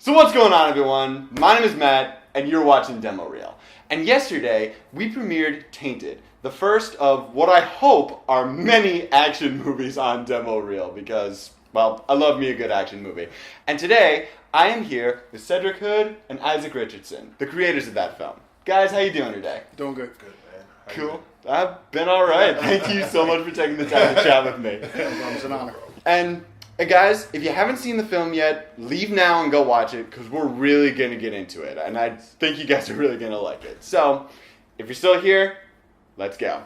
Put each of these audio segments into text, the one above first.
So what's going on, everyone? My name is Matt, and you're watching Demo Reel. And yesterday, we premiered Tainted, the first of what I hope are many action movies on Demo Reel, because, well, I love me a good action movie. And today, I am here with Cedric and Isaac Richardson, the creators of that film. Guys, how you doing today? Doing good. Good, man. Cool. I've been all right. Thank you so much for taking the time to chat with me. It's an honor. And guys, if you haven't seen the film yet, leave now and go watch it, because we're really going to get into it. And I think you guys are really going to like it. So, if you're still here, let's go.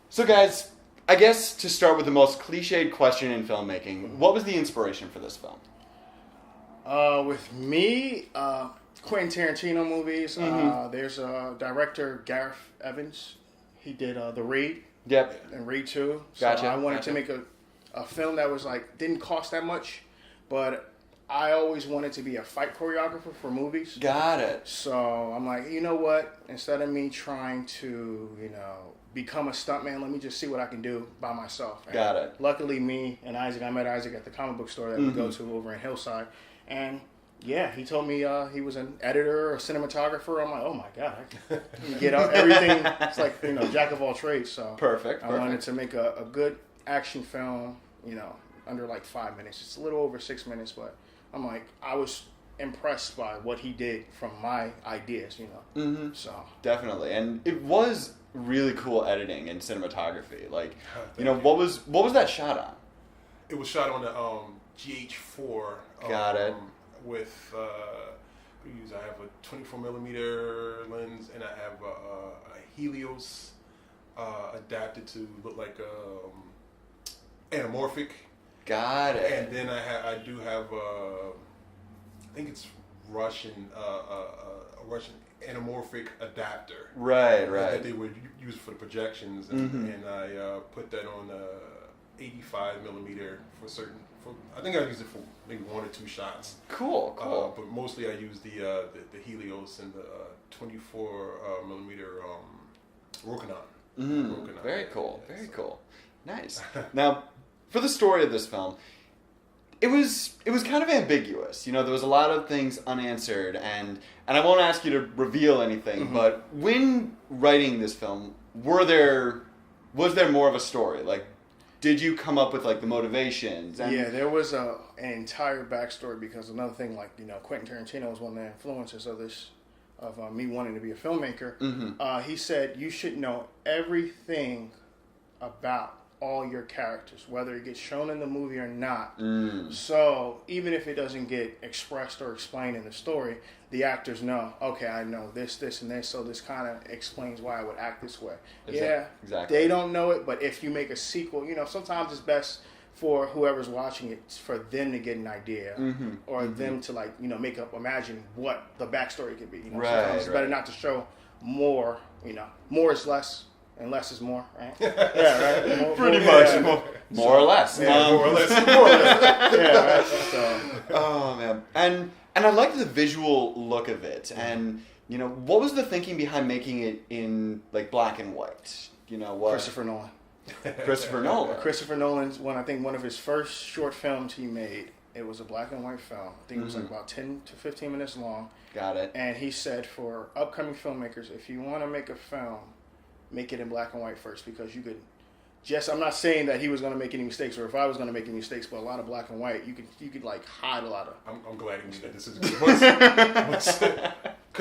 So guys, I guess to start with the most cliched question in filmmaking, what was the inspiration for this film? With me, Quentin Tarantino movies. There's a director, Gareth Evans. He did The Raid. Yep. And Raid 2. So Gotcha. I wanted to make a film that was like, didn't cost that much, but I always wanted to be a fight choreographer for movies. Got it. So I'm like, you know what? Instead of me trying to, become a stuntman, let me just see what I can do by myself. And Got it. Luckily, me and Isaac, I met Isaac at the comic book store that we go to over in Hillside. And yeah, he told me he was an editor or cinematographer. I'm like, oh my God, I can get out everything. It's like, jack of all trades. So Perfect. I wanted to make a good action film, under like 5 minutes. It's a little over 6 minutes, but I'm like, I was impressed by what he did from my ideas, So Definitely. And it was really cool editing and cinematography. Like, what was that shot on? It was shot on the GH4. Got it. With I have a 24 millimeter lens, and I have a Helios adapted to look like anamorphic. Got it. And then I do have I think it's Russian a Russian anamorphic adapter. Right. That they would use for the projections, and I put that on 85 millimeter for certain. I think I use it for maybe 1 or 2 shots. Cool. But mostly I use the Helios and the 24 millimeter Rokinon. Very cool. Very cool. Nice. Now, for the story of this film, it was kind of ambiguous. There was a lot of things unanswered, and I won't ask you to reveal anything. But when writing this film, was there more of a story? Like, did you come up with like the motivations? Yeah, there was an entire backstory, because another thing, like Quentin Tarantino was one of the influences of this, of me wanting to be a filmmaker. He said you should know everything about all your characters, whether it gets shown in the movie or not. So even if it doesn't get expressed or explained in the story, the actors know, okay, I know this, and this, so this kind of explains why I would act this way. Exactly. They don't know it, but if you make a sequel, sometimes it's best for whoever's watching it, for them to get an idea, or them to imagine what the backstory could be. Sometimes it's better not to show more. More is less. And less is more, right? Yeah, right. Pretty much. More or less. More or less. Yeah, right. So. Oh man, and I liked the visual look of it, and what was the thinking behind making it in like black and white? What? Christopher Nolan. Christopher Nolan's one of his first short films he made. It was a black and white film. I think it was like about 10 to 15 minutes long. Got it. And he said, for upcoming filmmakers, if you want to make a film, make it in black and white first, because you could I'm not saying that he was going to make any mistakes, or if I was going to make any mistakes, but a lot of black and white, you could like hide a lot of. I'm glad he knew that this is because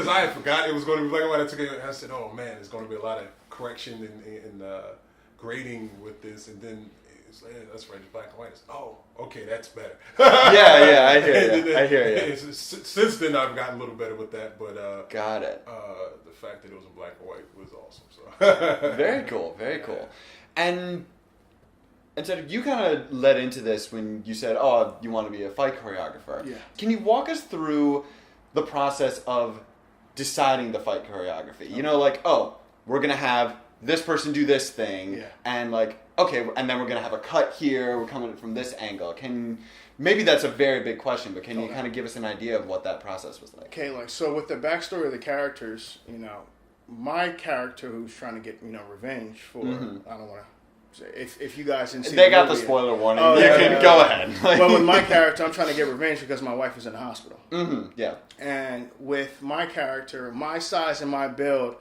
I had forgot it was going to be black and white. I said, oh man, there's going to be a lot of correction and grading with this, and then it's like, yeah, that's right, it's black and white. It's, oh, okay, that's better. Yeah, I hear you. Since then, I've gotten a little better with that, but got it. The fact that it was in black and white was awesome. So very cool. And so you kind of led into this when you said, oh, you want to be a fight choreographer. Yeah. Can you walk us through the process of deciding the fight choreography? Like, oh, we're going to have this person do this thing, and like, okay, and then we're going to have a cut here, we're coming from this angle. Maybe that's a very big question, but can you kind of give us an idea of what that process was like? Okay, so with the backstory of the characters, my character who's trying to get, revenge for, I don't want to if you guys didn't see They got the movie yet. spoiler warning. Oh, You yeah, can yeah, go yeah. ahead. But with my character, I'm trying to get revenge because my wife is in the hospital. Mm-hmm. Yeah. And with my character, my size and my build,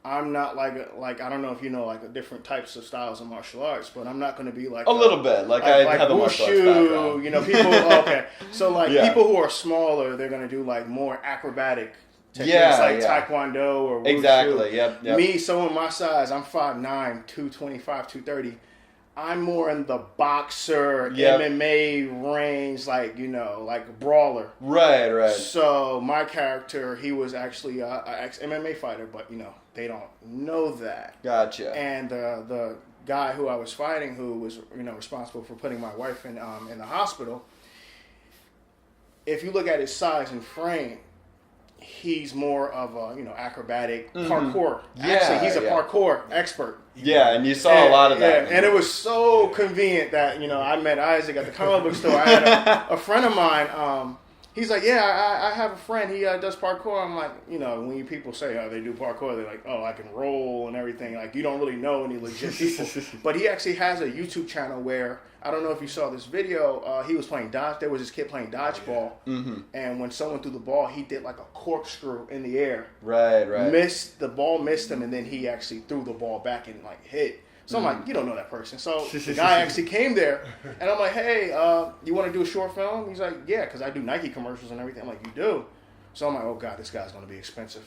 I'm not like I don't know if you know like different types of styles of martial arts, but I'm not going to be like A little bit. Like I have a martial arts background. You know, people. Okay, so like people who are smaller, they're going to do like more acrobatic techniques, like Taekwondo or Wushu. Exactly. Yep. Me, someone my size, I'm 5'9", 225, 230. I'm more in the boxer, MMA range, like, you know, like a brawler. Right. So my character, he was actually an ex-MMA fighter, but, you know, they don't know that. Gotcha. And the guy who I was fighting, who was, you know, responsible for putting my wife in the hospital, if you look at his size and frame, he's more of a, you know, acrobatic parkour. Actually, he's a parkour expert. Yeah, and you saw a lot of that. Yeah, and it was so convenient that, you know, I met Isaac at the comic book store. I had a friend of mine, he's like, I have a friend, he does parkour. I'm like, you know, when you people say, oh, they do parkour, they're like, oh, I can roll and everything. Like, you don't really know any legit people. But he actually has a YouTube channel where, I don't know if you saw this video, he was playing there was this kid playing dodgeball, and when someone threw the ball, he did like a corkscrew in the air. Right. The ball missed him, and then he actually threw the ball back and like hit. So I'm like, you don't know that person. So the guy actually came there, and I'm like, hey, you want to do a short film? He's like, yeah, because I do Nike commercials and everything. I'm like, you do? So I'm like, oh God, this guy's going to be expensive.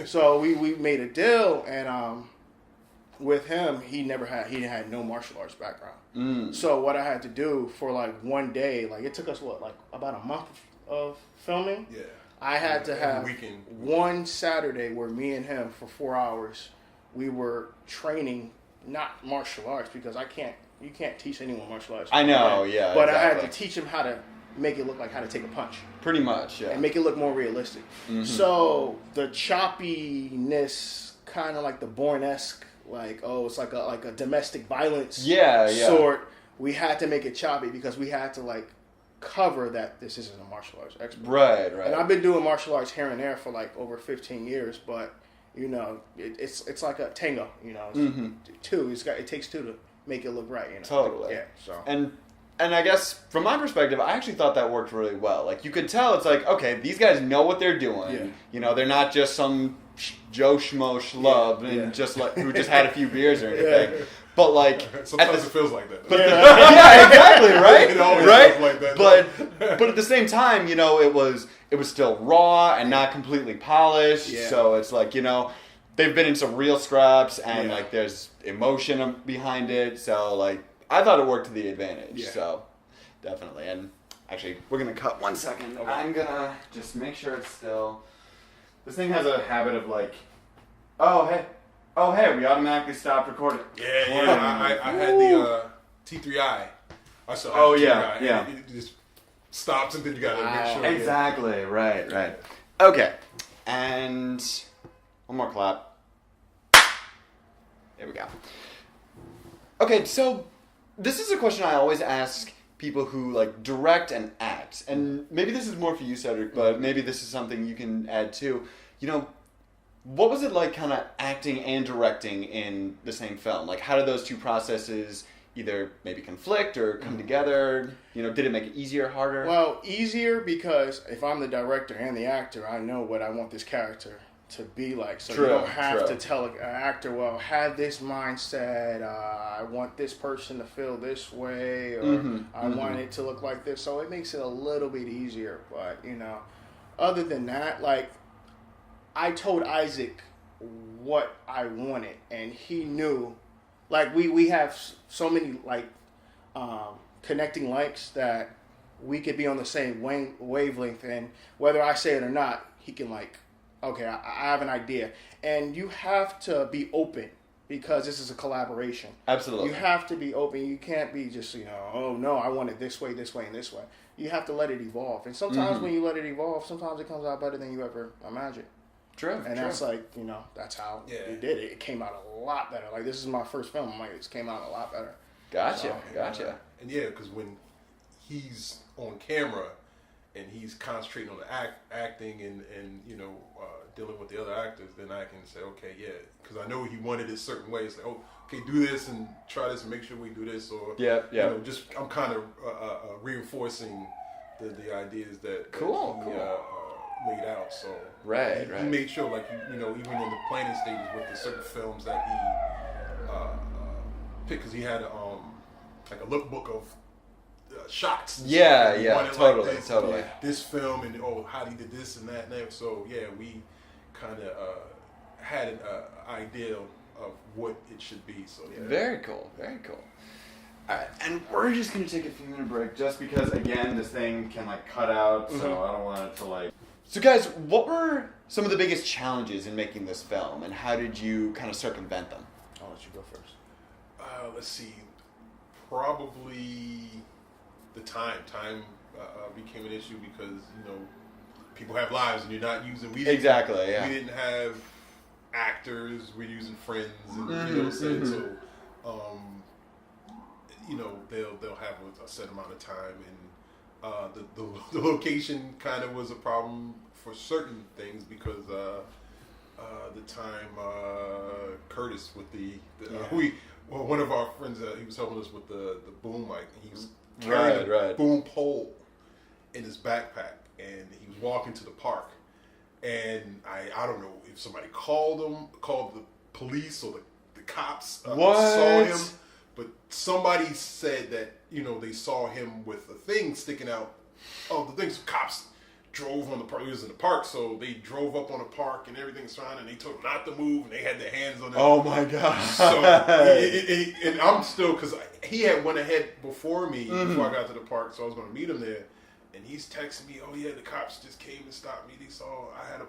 So we made a deal, and with him, he had no martial arts background. So what I had to do for like one day, like it took us about a month of filming. Yeah. I had to have weekend. one Saturday where me and him for 4 hours, we were training, not martial arts, because you can't teach anyone martial arts. I know, yeah. But exactly. I had to teach him how to make it look like how to take a punch. Pretty much, yeah. And make it look more realistic. So the choppiness, kind of like the Bourne-esque, like, oh, it's like a domestic violence sort. We had to make it choppy because we had to like cover that this isn't a martial arts expert. Right. And I've been doing martial arts here and there for like over 15 years, but you know, it's like a tango. You know, two. It takes two to make it look right. You know, totally. Yeah. So and I guess from my perspective, I actually thought that worked really well. Like you could tell, it's like, okay, these guys know what they're doing. Yeah. You know, they're not just some Joe Schmo schlub and just like who just had a few beers or anything. But like sometimes it feels like that. Yeah, exactly, right? It always right? feels like that. But at the same time, you know, it was still raw and not completely polished. Yeah. So it's like, you know, they've been in some real scraps and like there's emotion behind it. So like I thought it worked to the advantage. Yeah. So definitely. And actually, we're gonna cut 1 second. Okay. I'm gonna just make sure it's still. This thing has a habit of like, oh hey, we automatically stopped recording. Yeah. I had the T3i. I saw. Oh, T3i, yeah. It just stops and then you gotta make sure. Exactly. Right. Okay. And one more clap. There we go. Okay, so this is a question I always ask people who like direct and act, and maybe this is more for you, Cedric, but maybe this is something you can add too. You know, what was it like kind of acting and directing in the same film? Like, how did those two processes either maybe conflict or come together? You know, did it make it easier, harder? Well, easier because if I'm the director and the actor, I know what I want this character to be like. So you don't have to tell an actor, well, have this mindset, I want this person to feel this way, or I want it to look like this. So it makes it a little bit easier. But, you know, other than that, like, I told Isaac what I wanted, and he knew. Like, we have so many, like, connecting likes that we could be on the same wavelength, and whether I say it or not, he can, like, okay, I have an idea. And you have to be open because this is a collaboration. Absolutely. You have to be open. You can't be just, you know, oh, no, I want it this way, and this way. You have to let it evolve. And sometimes when you let it evolve, sometimes it comes out better than you ever imagined. True. And that's like, you know, that's how it did it. It came out a lot better. Like, this is my first film. I'm like, it came out a lot better. Gotcha. And yeah, because when he's on camera, and he's concentrating on the acting and dealing with the other actors, then I can say, okay, yeah, because I know he wanted it certain ways. Like, oh, okay, do this and try this and make sure we do this, or just I'm kind of reinforcing the ideas that he laid out. So he made sure, like even in the planning stages with the certain films that he picked, because he had like a lookbook of shots. Totally. This film and how he did this and that and that. So we kind of had an idea of what it should be. So very cool. All right, and we're just gonna take a few minute break, just because again this thing can like cut out, so I don't want it to like. So guys, what were some of the biggest challenges in making this film, and how did you kind of circumvent them? I'll let you go first. Let's see. Probably the time became an issue because people have lives and you're not using. We didn't have actors. We're using friends, and so they'll have a set amount of time, and the location kind of was a problem for certain things because the time Curtis with one of our friends he was helping us with the boom mic. He was carrying a boom pole in his backpack, and he was walking to the park, and I don't know if somebody called the police or the cops saw him, but somebody said that they saw him with a thing sticking out. The things cops drove on the park. He was in the park, so they drove up on the park and everything's fine, and they told him not to move, and they had their hands on him. Oh my god! So and I'm still, because he had went ahead before me before I got to the park, so I was going to meet him there, and he's texting me, "Oh yeah, the cops just came and stopped me. They saw I had a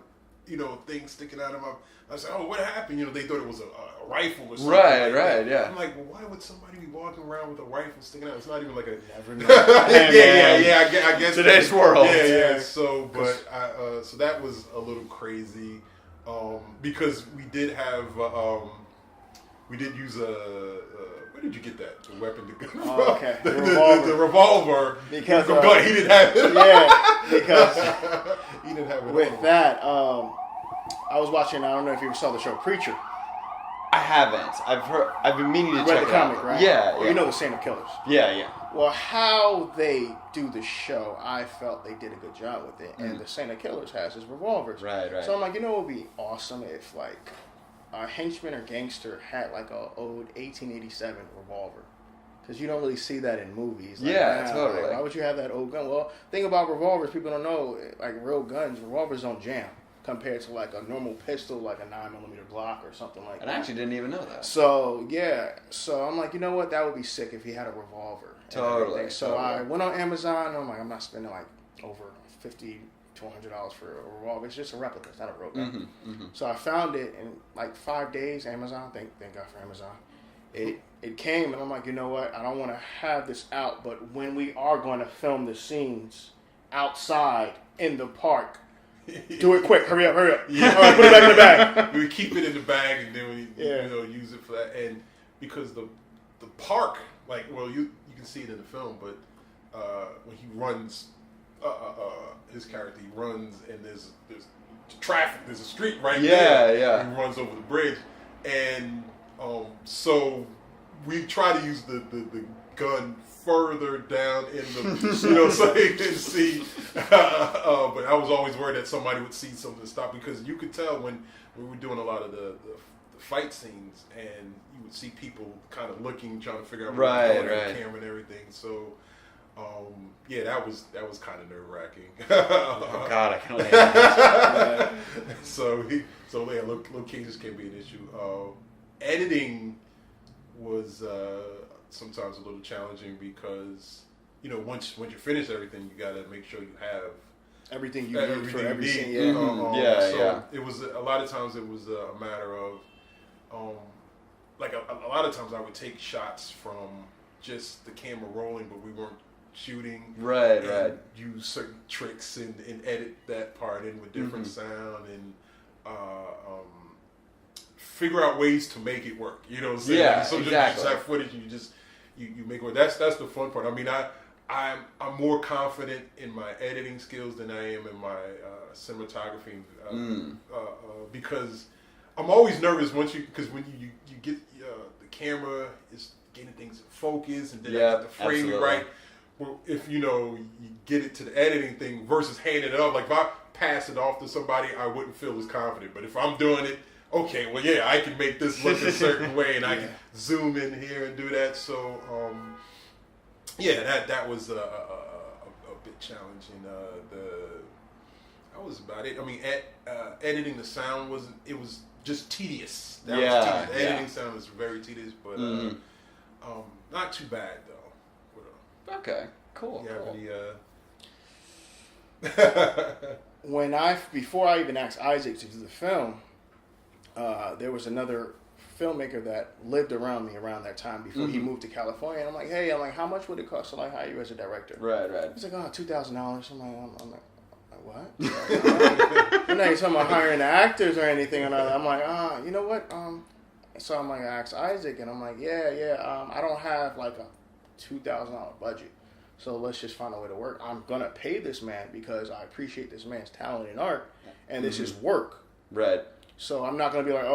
thing sticking out of my." I said, "Oh, what happened?" They thought it was a rifle or something. Right, yeah. I'm like, well, why would somebody be walking around with a rifle sticking out? It's not even like a. Never know. I guess today's world. Yeah. So, but so that was a little crazy, because we did have we did use where did you get that? The weapon, okay. The revolver. Because he didn't have it. Yeah, because he didn't have it. With that, I was watching. I don't know if you ever saw the show Preacher. I haven't. I've been meaning to check read the it comic, out. right? Yeah. Well, you know the Stand Up Killers. Yeah. Well, how they do the show, I felt they did a good job with it. And the Stand Up Killers has his revolvers. Right. So I'm like, it would be awesome if like a henchman or gangster had like a old 1887 revolver. Because you don't really see that in movies. Like, totally. Like, why would you have that old gun? Well, thing about revolvers, people don't know, like real guns, revolvers don't jam compared to like a normal pistol, like a 9mm Glock or something like that. I actually didn't even know that. So, so I'm like, you know what? That would be sick if he had a revolver. Totally. So I went on Amazon, and I'm like, I'm not spending like over $50 to $100 for a revolver. It's just a replica. It's not a real gun. So I found it in like 5 days, Amazon. Thank God for Amazon. It came, and I'm like, you know what? I don't want to have this out, but when we are going to film the scenes outside in the park, do it quick. Hurry up. Yeah. All right, put it back in the bag. We would keep it in the bag, and then we use it for that. And because the park, like, well, you can see it in the film, but when he runs, his character, he runs, and there's traffic. There's a street right there. Yeah. He runs over the bridge, and so we try to use the gun further down in the, so you can see. But I was always worried that somebody would see something to stop, because you could tell when we were doing a lot of the fight scenes, and you would see people kind of looking, trying to figure out what was going on, the camera and everything. So, that was kind of nerve wracking. Oh God, I can only imagine. So locations can be an issue. Editing was sometimes a little challenging because once you finish everything, you got to make sure you have everything you need for every scene. It was a lot of times it was a matter of like a lot of times I would take shots from just the camera rolling, but we weren't shooting. Right. Use certain tricks and edit that part in with different sound and figure out ways to make it work. You know what I'm saying? Yeah, Sometimes exactly. you just have footage and you make it work. That's the fun part. I mean, I I'm more confident in my editing skills than I am in my cinematography because I'm always nervous because when you get the camera is getting things in focus and then the framing right. Well, if you get it to the editing thing versus handing it off, like if I pass it off to somebody, I wouldn't feel as confident. But if I'm doing it, okay, well, yeah, I can make this look a certain way, and I can zoom in here and do that. So, that was a bit challenging. That was about it. I mean, editing the sound was just tedious. That was tedious. Editing sound was very tedious, but not too bad though. Okay, cool. Before I even asked Isaac to do the film, there was another filmmaker that lived around me around that time before he moved to California. And I'm like, hey, how much would it cost to hire you as a director? Right. He's like, $2,000. I'm like, what? You're not talking about hiring actors or anything. And I'm like, you know what? So I'm like, I asked Isaac, and I'm like, I don't have like a $2,000 budget. So let's just find a way to work. I'm going to pay this man because I appreciate this man's talent and art, and this is work. Right. So I'm not going to be like,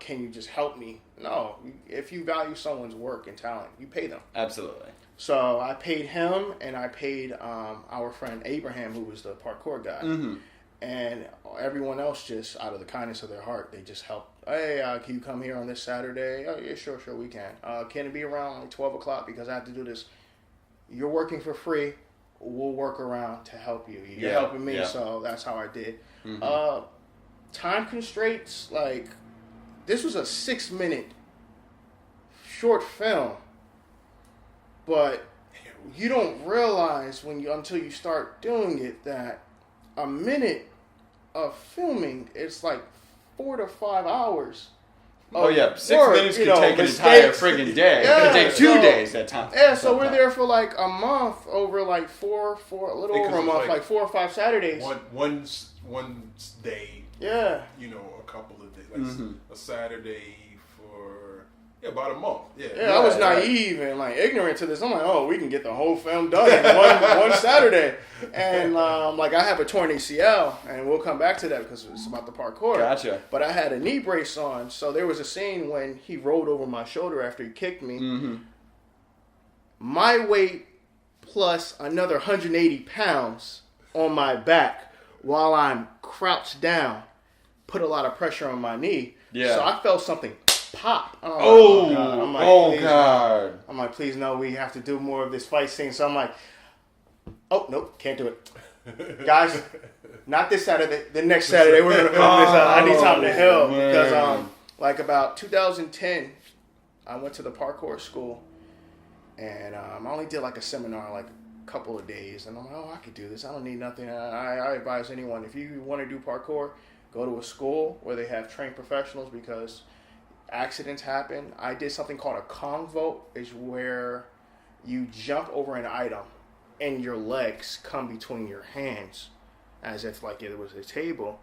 can you just help me? No. If you value someone's work and talent, you pay them. Absolutely. So I paid him, and I paid our friend Abraham, who was the parkour guy. Mm-hmm. And everyone else, just out of the kindness of their heart, they just helped. Hey, can you come here on this Saturday? Oh, yeah, sure, we can. Can it be around like 12 o'clock because I have to do this? You're working for free. We'll work around to help you. You're helping me, so that's how I did. Mm-hmm. Time constraints, like, this was a 6-minute short film, but you don't realize until you start doing it that a minute of filming, it's like 4 to 5 hours. 6 minutes could take an entire friggin' day. It could take 2 days at times. Yeah, so we're there for like a month over like a little over a month, like 4 or 5 Saturdays. One day. Yeah. A couple of days, like a Saturday for about a month. I was naive and like ignorant to this. I'm like, we can get the whole film done in one Saturday. And like I have a torn ACL, and we'll come back to that because it's about the parkour. Gotcha. But I had a knee brace on, so there was a scene when he rolled over my shoulder after he kicked me. Mm-hmm. My weight plus another 180 pounds on my back while I'm crouched down put a lot of pressure on my knee. Yeah. So I felt something pop. God. I'm like, please no, we have to do more of this fight scene. So I'm like, nope, can't do it. Guys, not this Saturday, the next Saturday we're going to film this. I need time to heal. Because like about 2010, I went to the parkour school, and I only did like a seminar like a couple of days. And I'm like, I could do this. I don't need nothing. I advise anyone, if you want to do parkour, go to a school where they have trained professionals because accidents happen. I did something called a Kong vote, is where you jump over an item and your legs come between your hands as if like it was a table,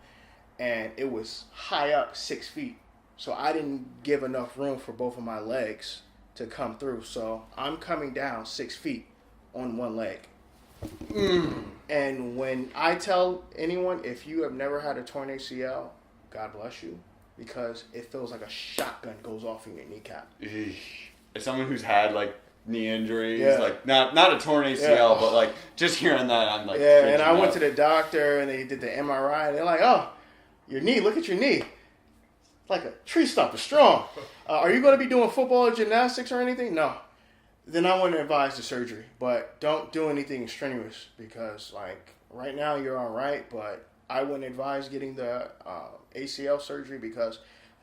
and it was high up 6 feet. So I didn't give enough room for both of my legs to come through. So I'm coming down 6 feet on one leg. And when I tell anyone, if you have never had a torn ACL, God bless you, because it feels like a shotgun goes off in your kneecap. As someone who's had like knee injuries, like not a torn ACL, but like just hearing that, I'm like, and I went to the doctor and they did the MRI and they're like, your knee, look at your knee, like a tree stump, it's strong. Are you going to be doing football or gymnastics or anything? No. Then I wouldn't advise the surgery, but don't do anything strenuous because like right now you're all right, but I wouldn't advise getting the ACL surgery because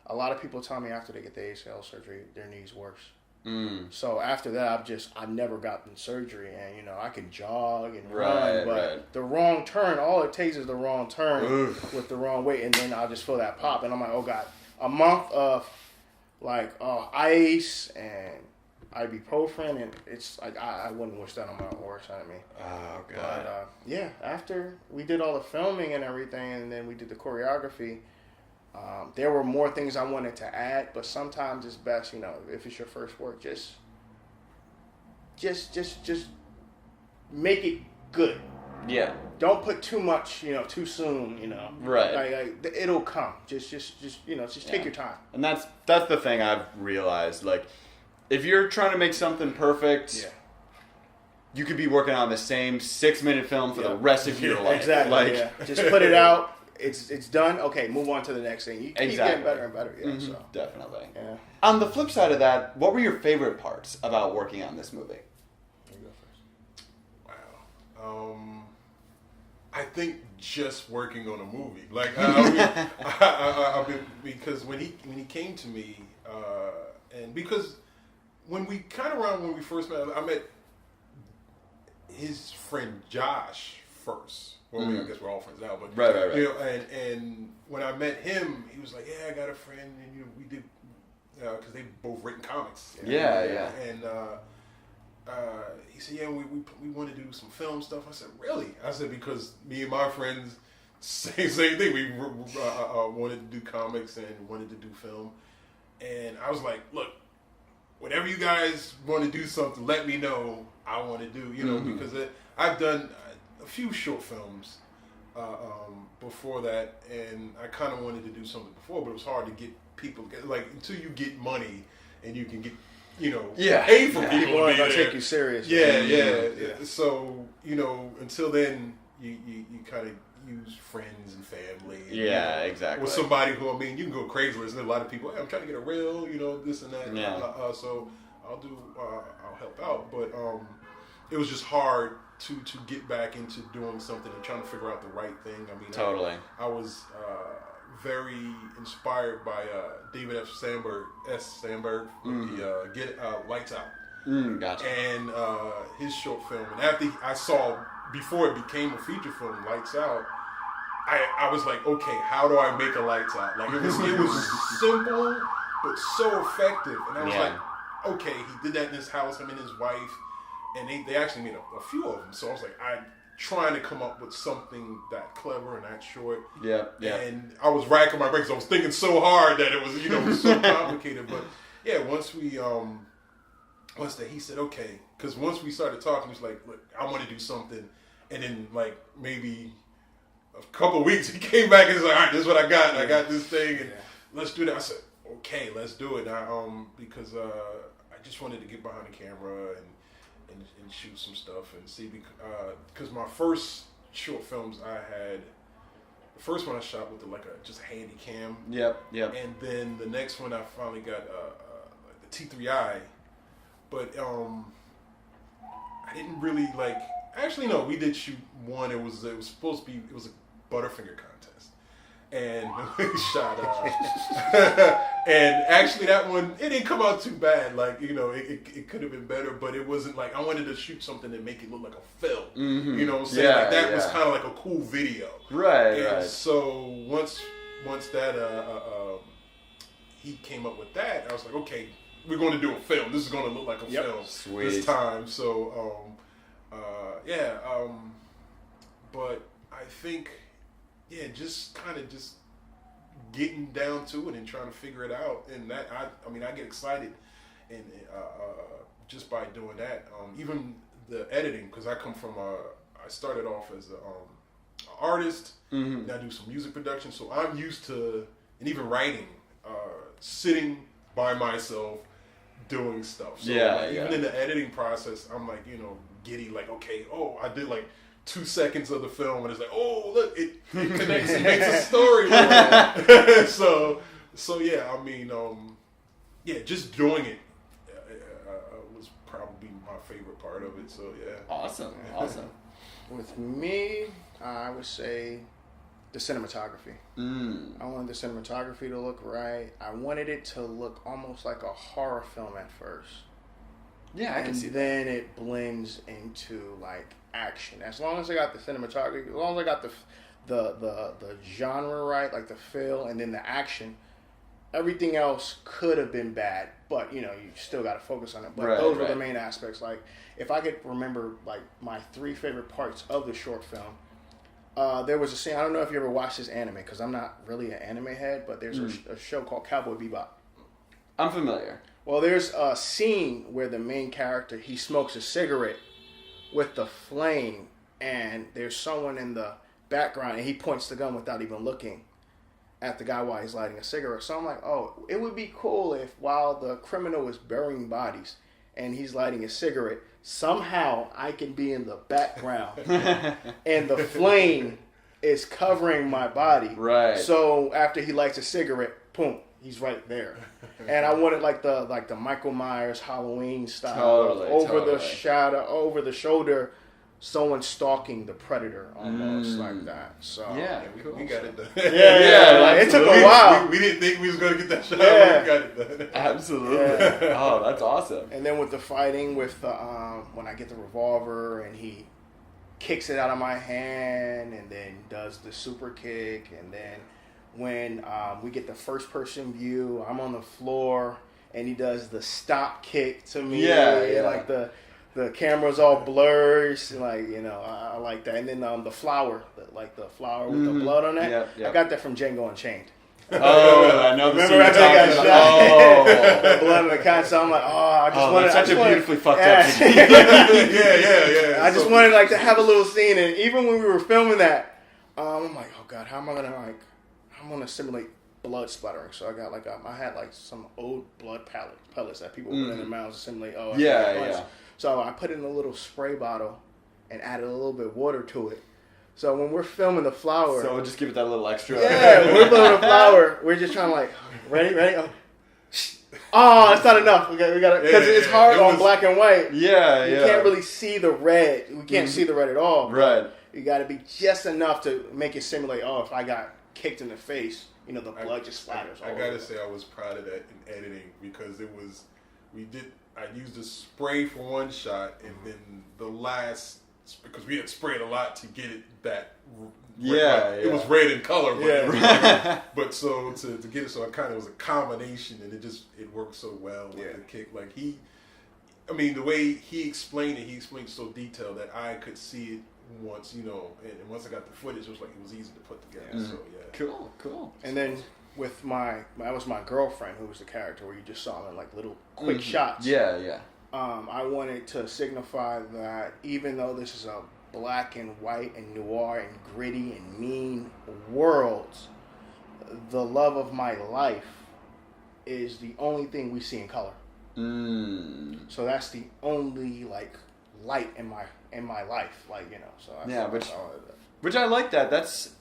a lot of people tell me after they get the ACL surgery, their knee's worse. So after that, I've never gotten surgery, and I can jog and run, but the wrong turn, all it takes is the wrong turn with the wrong weight, and then I'll just feel that pop, and I'm like, oh God, a month of like ice and ibuprofen, and it's like I wouldn't wish that on my worst enemy. Oh God. But after we did all the filming and everything, and then we did the choreography. There were more things I wanted to add, but sometimes it's best, if it's your first work, just just make it good. Yeah. Don't put too much, too soon, Right. Like, it'll come. Just take your time. And that's the thing I've realized. Like, if you're trying to make something perfect, you could be working on the same 6-minute film for the rest of your life. Exactly. Like, just put it out. It's done. Okay, move on to the next thing. You keep getting better and better. Yeah, so definitely. Yeah. On the flip side of that, what were your favorite parts about working on this movie? You go first. Wow. I think just working on a movie, like I mean, because when he came to me, and because when we first met, I met his friend Josh first. Well, I guess we're all friends now, but right. And when I met him, he was like, "Yeah, I got a friend, and we did because they both written comics." Yeah. And he said, "Yeah, we want to do some film stuff." I said, "Really?" I said, "Because me and my friends same thing. We wanted to do comics and wanted to do film." And I was like, "Look, whenever you guys want to do something, let me know. I want to do, because I've done a few short films before that, and I kind of wanted to do something before, but it was hard to get people until you get money and you can get." Pay for people People aren't gonna take you serious. Yeah. So until then, you kind of use friends and family. And, exactly. With somebody who you can go Craigslist, and a lot of people, hey, I'm trying to get a reel, this and that. Yeah. So I'll help out, but it was just hard to get back into doing something and trying to figure out the right thing. I mean, totally. I was very inspired by David F. Sandberg, with the Get Lights Out. Gotcha. And his short film. And after I saw, before it became a feature film, Lights Out, I was like, okay, how do I make a Lights Out? Like, it was simple, but so effective. And I was like, okay, he did that in his house, him and his wife. And they actually made a few of them. So I was like, I'm trying to come up with something that clever and that short. Yeah. And I was racking my brains. I was thinking so hard that it was, so complicated. But yeah, once he said, okay, because once we started talking, he was like, look, I want to do something. And then maybe a couple of weeks, he came back and was like, all right, this is what I got. I got this thing, and let's do that. I said, okay, let's do it. Because I just wanted to get behind the camera and shoot some stuff and see, because my first short films the first one I shot with just a handy cam. Yep. And then the next one I finally got the T3i, but I didn't really actually no, we did shoot one. It was supposed to be, it was a Butterfinger contest. And we shot and actually that one, it didn't come out too bad. It could have been better, but it wasn't I wanted to shoot something and make it look like a film. Mm-hmm. You know what I'm saying? That was kind of like a cool video. Right. So once that he came up with that, I was like, okay, we're going to do a film. This is going to look like a film. Sweet. This time. So but I think just kind of just getting down to it and trying to figure it out, and that I get excited, and just by doing that, even the editing, because I come from I started off as an artist, and I do some music production, so I'm used to, and even writing, sitting by myself doing stuff. So even in the editing process, I'm giddy, okay, I did 2 seconds of the film, and it's oh, look, it connects and makes a story. Just doing it was probably my favorite part of it. So awesome. With me, I would say the cinematography. I wanted the cinematography to look right. I wanted it to look almost like a horror film at first. Yeah, I can see that. And then it blends into action. As long as I got the cinematography, as long as I got the genre right, the feel, and then the action, everything else could have been bad. But you still got to focus on it. But those were the main aspects. If I could remember my 3 favorite parts of the short film, there was a scene. I don't know if you ever watched this anime, because I'm not really an anime head, but there's a show called Cowboy Bebop. I'm familiar. Well, there's a scene where the main character, he smokes a cigarette with the flame, and there's someone in the background, and he points the gun without even looking at the guy while he's lighting a cigarette. So I'm like, oh, it would be cool if while the criminal is burying bodies and he's lighting a cigarette, somehow I can be in the background and the flame is covering my body. Right. So after he lights a cigarette, boom, he's right there. And I wanted like the Michael Myers Halloween style. Totally. The shadow, over the shoulder, someone stalking the predator almost like that. So yeah, we got it done. It took a while. We didn't think we was gonna get that shot. Yeah. We got it done. Absolutely. Yeah. Oh, that's awesome. And then with the fighting, with the when I get the revolver and he kicks it out of my hand and then does the super kick, and then when we get the first person view, I'm on the floor and he does the stop kick to me. Yeah. Like the camera's all blurred, like, you know, I like that. And then the flower, the flower with the blood on it. Yep. I got that from Django Unchained. Oh, I know the scene Remember after you're I got talking shot? about. The blood on the console. I'm like, I just wanted. That's such a beautifully fucked yeah. up scene. Yeah. I just wanted like to have a little scene, and even when we were filming that, I'm like, oh god, how am I gonna simulate blood splattering? So I got I had some old blood pellets that people put in their mouths to simulate. Yeah. So I put it in a little spray bottle and added a little bit of water to it. So when we're filming the flower, So we'll just give it that little extra. yeah, when we're filming the flower, we're just trying to like, ready? Oh, it's not enough. We gotta, because it's hard on black and white. Yeah. You can't really see the red. We can't see the red at all. Right. You got to be just enough to make it simulate. Oh, if I got kicked in the face, you know, the blood just splatters. I gotta say, I was proud of that in editing because I used a spray for one shot, and then the last, because we had sprayed a lot to get it that. It was red in color, but so to get it, so it kind of was a combination, and it worked so well with the kick. Like the way he explained it so detailed that I could see it once, you know, and once I got the footage, it was easy to put together. So Cool. And then with that was my girlfriend who was the character where you just saw in like little quick shots. Yeah. I wanted to signify that even though this is a black and white and noir and gritty and mean world, the love of my life is the only thing we see in color. So that's the only like light in my life, like, you know. So which I like that.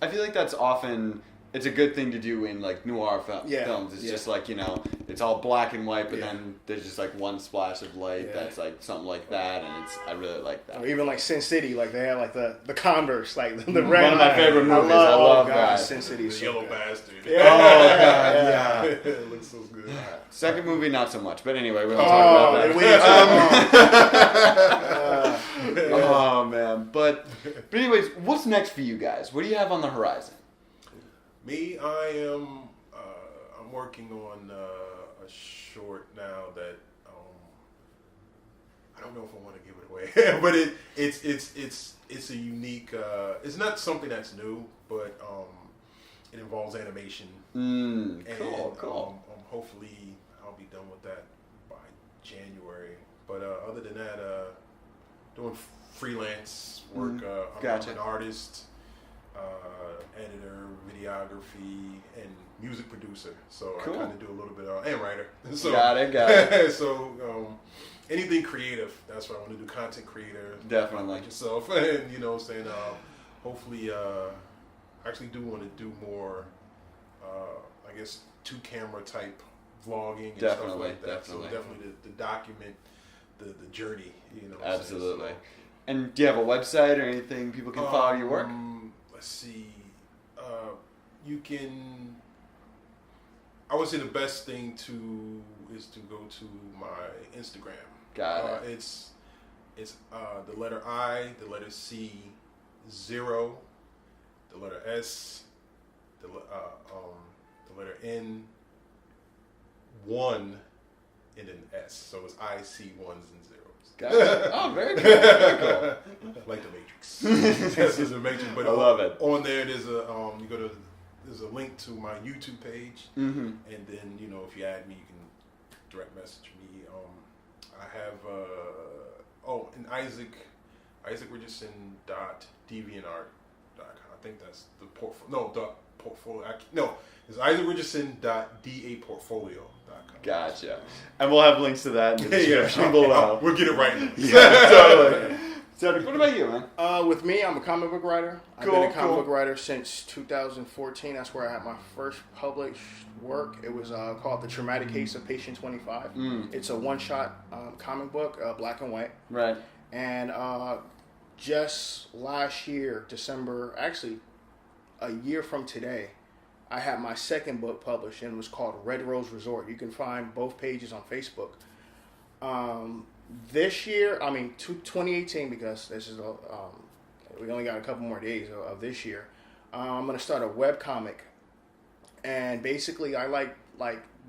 I feel like that's often. It's a good thing to do in like noir films. It's just like, you know, it's all black and white, but then there's just like one splash of light that's like something like that, and I really like that. Or even like Sin City, like they have like the Converse, like the red. One of my favorite movies. I love that. Sin City, the yellow bastard. Oh god, yeah. It looks so good. Second movie, not so much, but anyway, we won't talk about that. Oh man, but anyways, what's next for you guys? What do you have on the horizon? Me, I'm working on a short now that I don't know if I want to give it away, but it's a unique. It's not something that's new, but it involves animation. Cool. Hopefully, I'll be done with that by January. But other than that, doing freelance work. I'm an artist. Editor, videography, and music producer. So cool. I kind of do a little bit of, and writer. So, got it. So anything creative, that's what I want to do. Content creator. Definitely. Like yourself. And, you know, saying, hopefully, I actually do want to do more, I guess, 2-camera type vlogging and stuff like that. Definitely. So definitely to document the journey, you know. Absolutely. And do you have a website or anything people can follow your work? Let's see. You can. I would say the best thing is to go to my Instagram. Got it. It's the letter I, the letter C, 0, the letter S, the letter N, 1, and then S. So it's IC 1s and 0s. Gotcha. Oh, very cool. Very cool. Like the Matrix. This is the Matrix. But I love it. On there, there's a link to my YouTube page, and then, you know, if you add me, you can direct message me. I have and IsaacRichardson.deviantart.com. I think that's the portfolio. No, the portfolio. It's IsaacRichardson.daportfolio.com. Gotcha. And we'll have links to that in the description below. We'll get it right. Yeah, totally. Cedric, what about you, man? With me, I'm a comic book writer. I've been a comic book writer since 2014. That's where I had my first published work. It was called The Traumatic Case of Patient 25. It's a one-shot comic book, black and white. Right. And just last year, December, actually a year from today, I had my second book published, and it was called Red Rose Resort. You can find both pages on Facebook. This year, 2018, because this is we only got a couple more days of this year. I'm gonna start a web comic, and basically, I like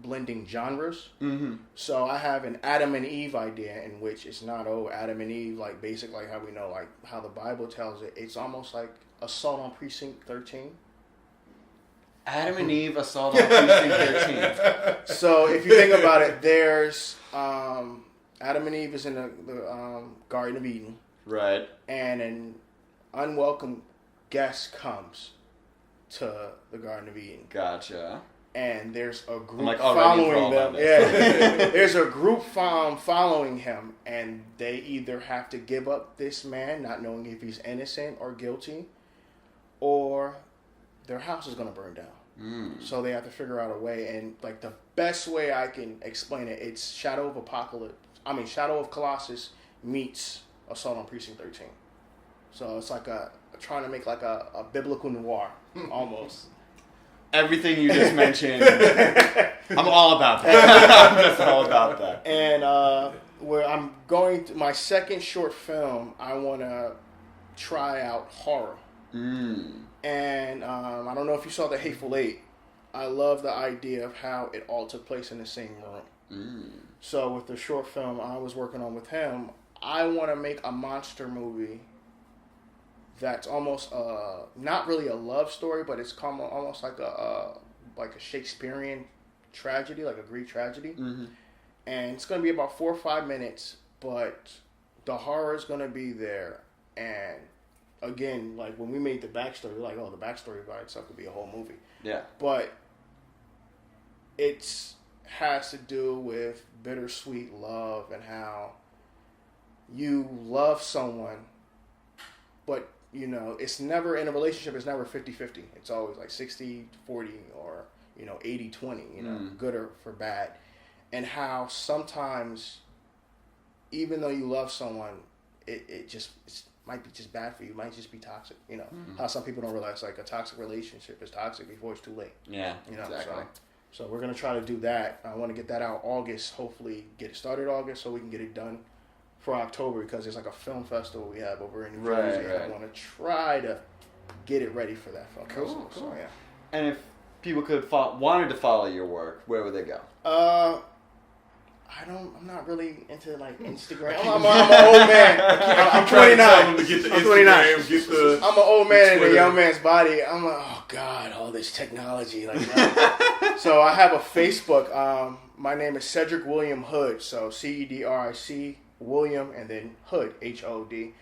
blending genres. Mm-hmm. So I have an Adam and Eve idea, in which it's not Adam and Eve like basic, like how we know, like how the Bible tells it. It's almost like Assault on Precinct 13. Adam and Eve, Assault on Precinct 13. So if you think about it, there's Adam and Eve is in the Garden of Eden. Right. And an unwelcome guest comes to the Garden of Eden. Gotcha. And there's a group following them. Yeah. There's a group following him, and they either have to give up this man, not knowing if he's innocent or guilty, or their house is going to burn down. So they have to figure out a way, and like the best way I can explain it, it's Shadow of Colossus meets Assault on Precinct 13. So it's like trying to make like a biblical noir almost. Everything you just mentioned, I'm all about that. I'm just all about that. And where I'm going to my second short film, I want to try out horror. And I don't know if you saw The Hateful Eight. I love the idea of how it all took place in the same room. So with the short film I was working on with him, I want to make a monster movie that's almost not really a love story, but it's almost like a Shakespearean tragedy, like a Greek tragedy. And it's going to be about 4 or 5 minutes, but the horror is going to be there. And again, like when we made the backstory, we're like, the backstory by itself could be a whole movie. Yeah. But it has to do with bittersweet love and how you love someone, but it's never in a relationship. It's never 50-50. It's always like 60-40 or 80-20. Good or for bad, and how sometimes, even though you love someone, it might be just bad for you. It might just be toxic. How some people don't realize like a toxic relationship is toxic before it's too late. Yeah, exactly. So we're gonna try to do that. I want to get that out August. Hopefully, get it started August so we can get it done for October, because there's like a film festival we have over in New Jersey. Right. I want to try to get it ready for that film festival. Cool. So, yeah. And if people wanted to follow your work, where would they go? I'm not really into like Instagram. I'm an old man. I'm 29. I'm 29. I'm an old man in a young man's body. I'm like, oh God, all this technology. Like that. So I have a Facebook. My name is Cedric William Hood. So CEDRIC William and then Hood HOD.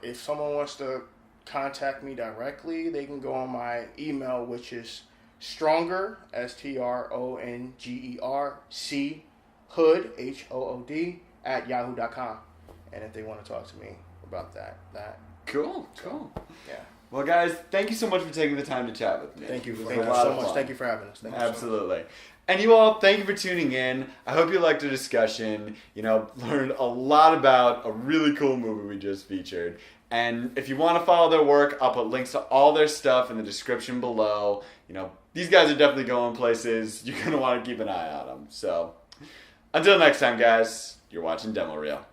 If someone wants to contact me directly, they can go on my email, which is Stronger STRONGERC Hood HOOD @yahoo.com. And if they want to talk to me about that. Cool. Yeah. Well, guys, thank you so much for taking the time to chat with me. Thank you so much. Thank you for having us. Absolutely. And you all, thank you for tuning in. I hope you liked the discussion. Learned a lot about a really cool movie we just featured. And if you want to follow their work, I'll put links to all their stuff in the description below. These guys are definitely going places. You're going to want to keep an eye on them. So, until next time, guys, you're watching Demo Reel.